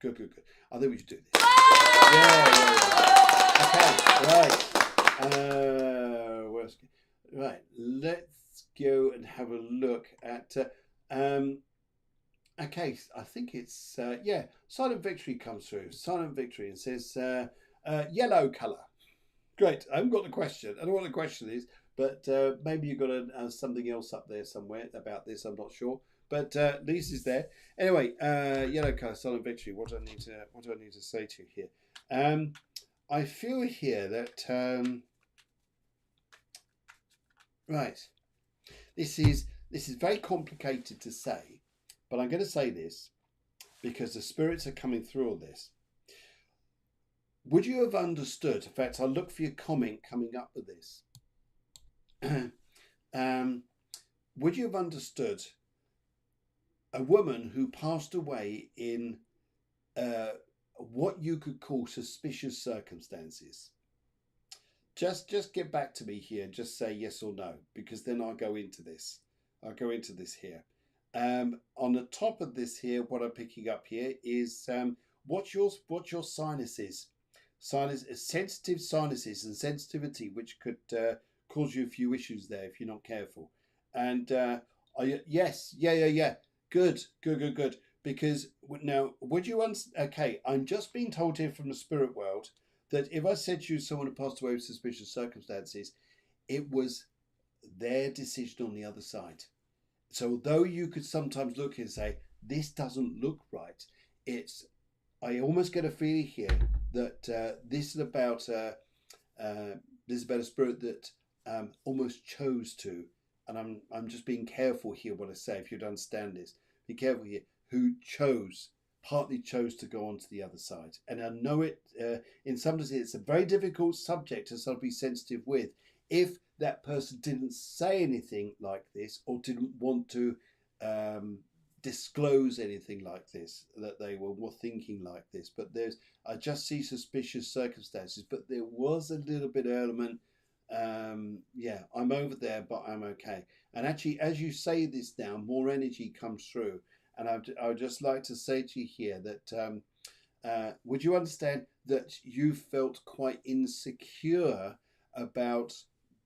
Good. I think we should do this. Yeah. Okay, right. Right, let's go and have a look at okay, I think it's Silent Victory comes through. Silent Victory, and says yellow colour. Great. I haven't got the question. I don't know what the question is, but maybe you've got something else up there somewhere about this. I'm not sure, but at least it's there. Anyway, yellow colour, Silent Victory. What do I need to say to you here? I feel here that right. This is very complicated to say, but I'm going to say this because the spirits are coming through all this. Would you have understood? In fact, I'll look for your comment coming up with this. Would you have understood a woman who passed away in what you could call suspicious circumstances? Just get back to me here and just say yes or no, because then I'll go into this. I'll go into this here. On the top of this here, what I'm picking up here is what's your sinuses, sensitive sinuses and sensitivity, which could cause you a few issues there if you're not careful. And yes, yeah. Good. Because now, would you okay? I'm just being told here from the spirit world that if I said to you someone who passed away with suspicious circumstances, it was their decision on the other side. So although you could sometimes look and say, this doesn't look right, I almost get a feeling here that this is about a spirit that almost chose to, and I'm just being careful here what I say, if you'd understand this, be careful here, who partly chose to go on to the other side. And I know it, in some ways, it's a very difficult subject to sort of be sensitive with. If that person didn't say anything like this or didn't want to disclose anything like this, that they were thinking like this. But I just see suspicious circumstances, but there was a little bit element, yeah, I'm over there, but I'm okay. And actually, as you say this now, more energy comes through. And I would just like to say to you here that would you understand that you felt quite insecure about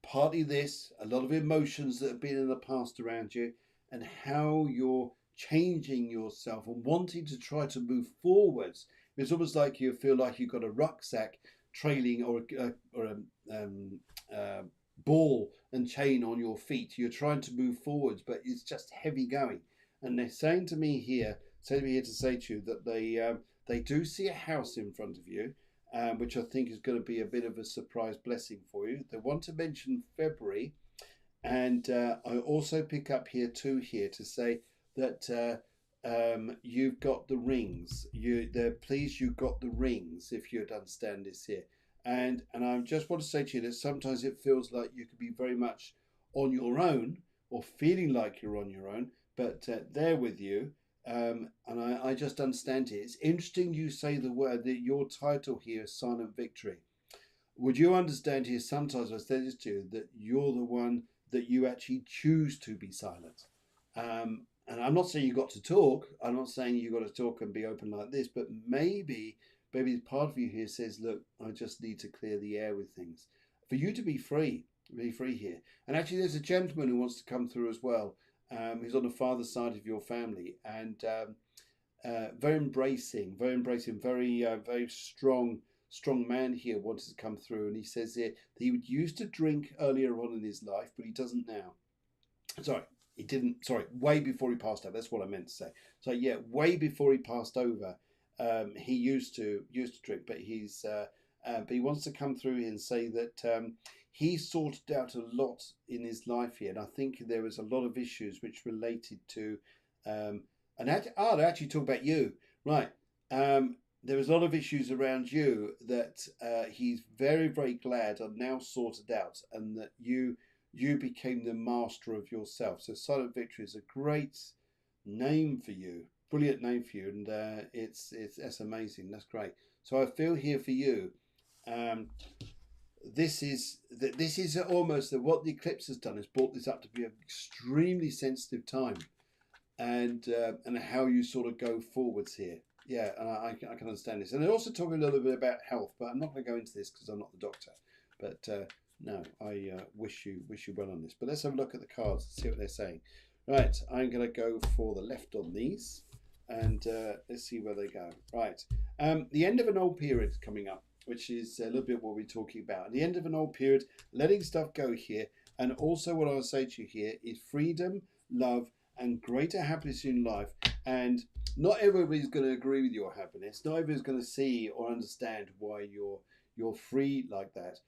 partly this, a lot of emotions that have been in the past around you, and how you're changing yourself and wanting to try to move forwards. It's almost like you feel like you've got a rucksack trailing or a ball and chain on your feet. You're trying to move forwards, but it's just heavy going. And they're saying to me here to say to you that they do see a house in front of you, which I think is going to be a bit of a surprise blessing for you. They want to mention February, and I also pick up here to say that you've got the rings. They're pleased you got the rings, if you'd understand this here. And I just want to say to you that sometimes it feels like you could be very much on your own or feeling like you're on your own, but they're with you. And I just understand it. It's interesting you say the word, that your title here is Silent Victory. Would you understand here, sometimes I say this to you, that you're the one that you actually choose to be silent. And I'm not saying you got to talk. I'm not saying you got to talk and be open like this, but maybe part of you here says, look, I just need to clear the air with things. For you to be free here. And actually there's a gentleman who wants to come through as well. Who's on the father side of your family, and very embracing, very strong man here wanted to come through. And he says here that he used to drink earlier on in his life, but he doesn't now. Sorry, he didn't. Sorry, way before he passed over. That's what I meant to say. So yeah, way before he passed over, he used to drink, but he wants to come through and say that he sorted out a lot in his life here, and I think there was a lot of issues which related to, they actually talk about you, right? There was a lot of issues around you that he's very, very glad are now sorted out, and that you became the master of yourself. So Silent Victory is a great name for you, brilliant name for you, and that's amazing. That's great. So I feel here for you. This is almost what the eclipse has done, is brought this up to be an extremely sensitive time, and how you sort of go forwards here. Yeah, and I can understand this. And they're also talking a little bit about health, but I'm not going to go into this because I'm not the doctor. But no, I wish you well on this. But let's have a look at the cards and see what they're saying. Right, I'm going to go for the left on these, and let's see where they go. Right, the end of an old period is coming up, which is a little bit what we're talking about. At the end of an old period, letting stuff go here. And also what I'll say to you here is freedom, love, and greater happiness in life. And not everybody's going to agree with your happiness. Not everybody's going to see or understand why you're free like that.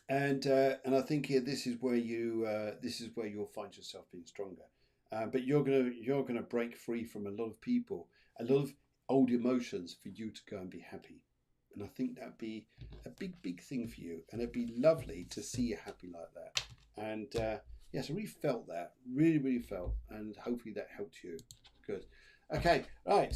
And I think here this is where you'll find yourself being stronger. But you're gonna break free from a lot of people, a lot of old emotions for you to go and be happy. And I think that'd be a big thing for you, and it'd be lovely to see you happy like that. And yes, I really felt that, really felt, and hopefully that helped you. Good. Okay, right.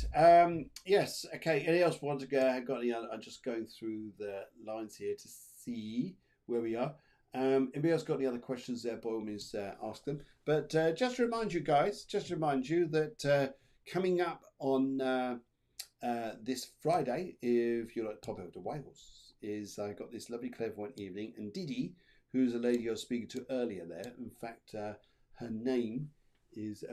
Yes. Okay. Anything else want to go? Got any? I'm just going through the lines here to see where we are. Anybody else got any other questions there? By all means, ask them. But just to remind you guys, that coming up on this Friday, if you're at Top Out to Wales, is I got this lovely clairvoyant evening, and Didi, who's a lady I was speaking to earlier there. In fact, her name is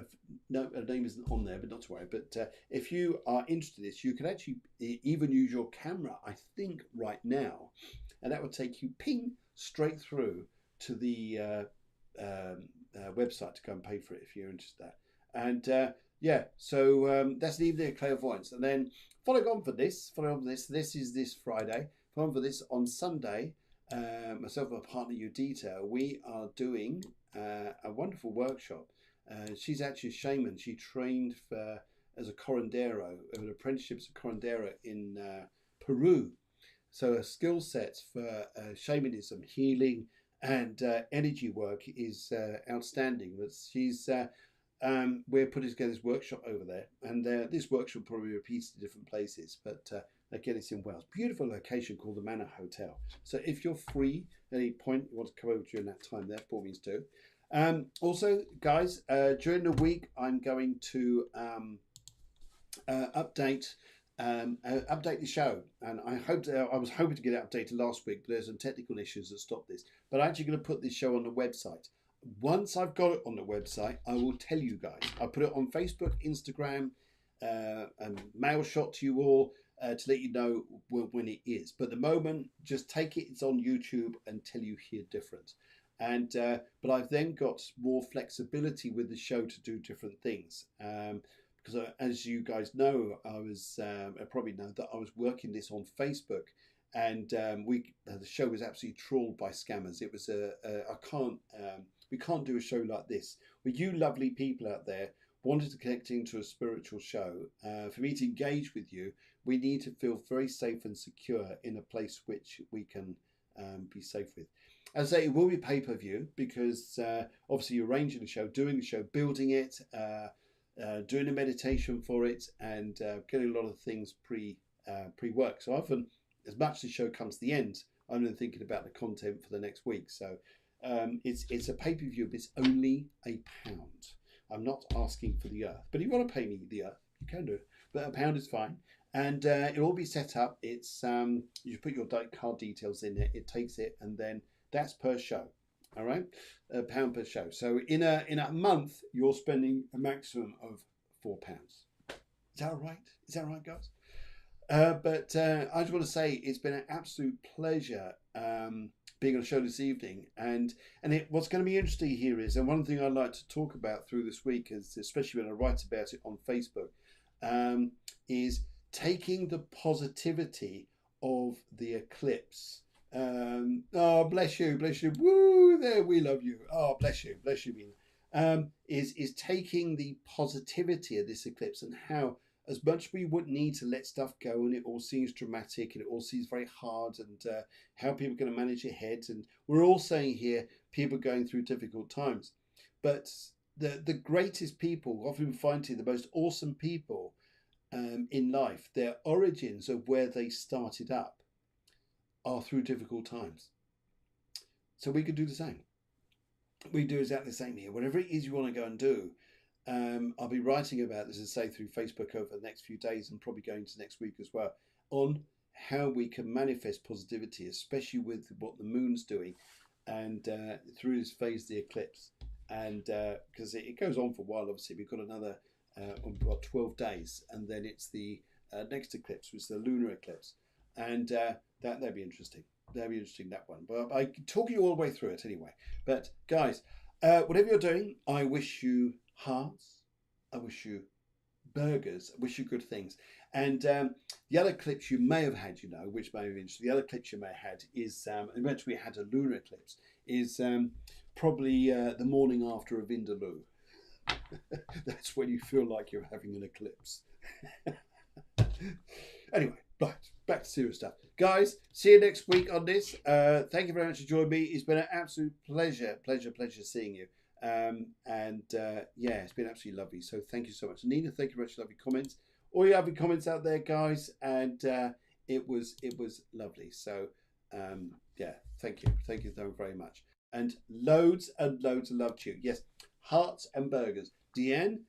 no, her name isn't on there, but not to worry. But if you are interested in this, you can actually even use your camera, I think, right now, and that will take you ping straight through to the website to go and pay for it if you're interested in that. And yeah, so that's an evening of clairvoyance, and then following on for this. This is this Friday. Following for this on Sunday. Myself and my partner Udita, we are doing a wonderful workshop. She's actually a shaman. She trained as a curandero, an apprenticeship as a curandero in Peru. So her skill sets for shamanism, healing, and energy work is outstanding. But we're putting together this workshop over there, and this workshop will probably repeats in different places. But again, it's in Wales. Beautiful location called the Manor Hotel. So if you're free at any point, you want to come over during that time, there, by all means do. Also, guys, during the week, I'm going to update the show, and I was hoping to get it updated last week, but there's some technical issues that stopped this. But I'm actually going to put this show on the website. Once I've got it on the website, I will tell you guys. I'll put it on Facebook, Instagram, and mail shot to you all to let you know when it is. But at the moment, just take it. It's on YouTube until you hear different. And but I've then got more flexibility with the show to do different things. Because as you guys know, I probably know that I was working this on Facebook, and the show was absolutely trawled by scammers. It was we can't do a show like this. With you lovely people out there wanted to connect into a spiritual show, for me to engage with you, we need to feel very safe and secure in a place which we can be safe with. As I say, it will be pay-per-view because obviously you're arranging the show, doing the show, building it, doing a meditation for it, and getting a lot of things pre-work. So often, as much as the show comes to the end, I'm then thinking about the content for the next week. So it's a pay-per-view, but it's only £1. I'm not asking for the earth, but if you want to pay me the earth, you can do it. But £1 is fine, and it'll all be set up. It's you put your card details in it, it takes it, and then that's per show. All right, £1 per show. So in a month, you're spending a maximum of £4. Is that all right? Is that right, guys? But I just want to say it's been an absolute pleasure being on the show this evening, and what's going to be interesting here is, and one thing I'd like to talk about through this week is, especially when I write about it on Facebook, is taking the positivity of the eclipse. Oh, bless you, woo, there, we love you. Oh, bless you, Mina. Is taking the positivity of this eclipse, and how, as much as we would need to let stuff go, and it all seems dramatic and it all seems very hard, and how people are going to manage their heads, and we're all saying here people are going through difficult times, but the greatest people, often finding the most awesome people in life, their origins of where they started up are through difficult times. So we could do the same. We do exactly the same here. Whatever it is you want to go and do, I'll be writing about this, as I say, through Facebook over the next few days, and probably going to next week as well, on how we can manifest positivity, especially with what the moon's doing, and through this phase of the eclipse. And because it goes on for a while, obviously. We've got another 12 days, and then it's the next eclipse, which is the lunar eclipse. And that'd be interesting. That'd be interesting, that one. But I can talk you all the way through it anyway. But guys, whatever you're doing, I wish you hearts, I wish you burgers, I wish you good things. And the other eclipse you may have had, you know, which may have interested, the other eclipse you may have had is, eventually we had a lunar eclipse, is probably the morning after a Vindaloo. That's when you feel like you're having an eclipse. Anyway, right, back to serious stuff. Guys, see you next week on this. Thank you very much for joining me. It's been an absolute pleasure seeing you. Yeah, it's been absolutely lovely. So thank you so much. Nina, thank you very much for lovely comments. All your lovely comments out there, guys. And it was lovely. So yeah, thank you. Thank you so very much. And loads of love to you. Yes, hearts and burgers. Deanne,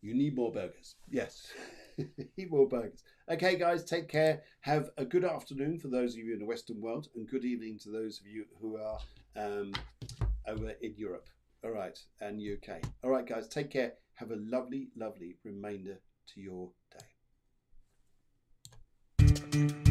you need more burgers. Yes, eat more burgers. Okay, guys, take care. Have a good afternoon for those of you in the Western world, and good evening to those of you who are over in Europe. All right, and UK. All right, guys, take care. Have a lovely, lovely remainder to your day.